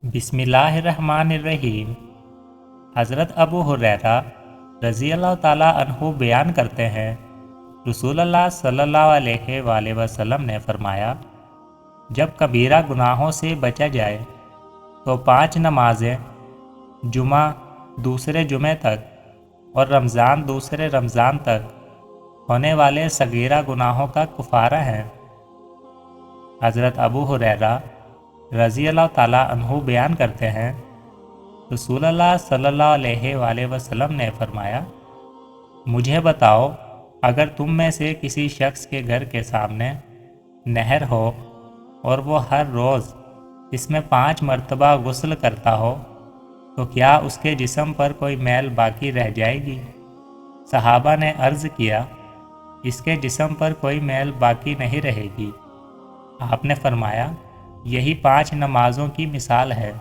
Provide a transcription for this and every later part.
बिस्मिल्लाहिर्रहमानिर्रहीम। हज़रत अबू हुरैरा रज़ी अल्लाह ताला अन्हु बयान करते हैं, रसूलुल्लाह सल्लल्लाहु अलैहि वसल्लम ने फरमाया, जब कबीरा गुनाहों से बचा जाए तो 5 नमाजें जुमा दूसरे जुमे तक और रमज़ान दूसरे रमज़ान तक होने वाले सगीरा गुनाहों का कुफ़ारा हैं। हज़रत अबू हुरैरा रज़ी अल्लाह ताला अन्हु बयान करते हैं, रसूलुल्लाह सल्लल्लाहु अलैहि वसल्लम ने फरमाया, मुझे बताओ, अगर तुम में से किसी शख्स के घर के सामने नहर हो और वो हर रोज़ इसमें 5 मरतबा गुस्ल करता हो तो क्या उसके जिस्म पर कोई मैल बाकी रह जाएगी? सहाबा ने अर्ज़ किया, इसके जिस्म पर कोई मैल बाकी नहीं रहेगी। आपने फरमाया, यही 5 नमाज़ों की मिसाल है,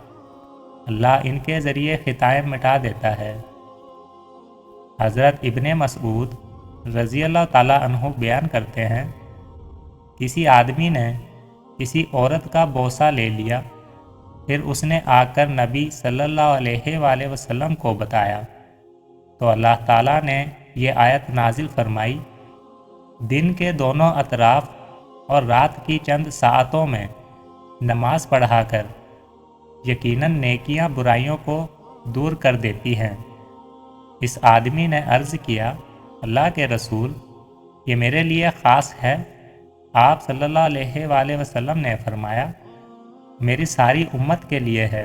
अल्लाह इनके ज़रिए ख़िताएँ मिटा देता है। हज़रत इब्ने मसऊद रज़ी अल्लाह ताला अन्हु बयान करते हैं, किसी आदमी ने किसी औरत का बोसा ले लिया, फिर उसने आकर नबी सल्लल्लाहु अलैहि वसल्लम को बताया तो अल्लाह ताला ने ये आयत नाजिल फरमाई, दिन के दोनों अतराफ और रात की चंद साअतों में नमाज पढ़ा कर यकीनन नेकियां बुराइयों को दूर कर देती हैं। इस आदमी ने अर्ज़ किया, अल्लाह के रसूल, ये मेरे लिए ख़ास है? आप सल्लल्लाहु अलैहि वसल्लम ने फरमाया, मेरी सारी उम्मत के लिए है।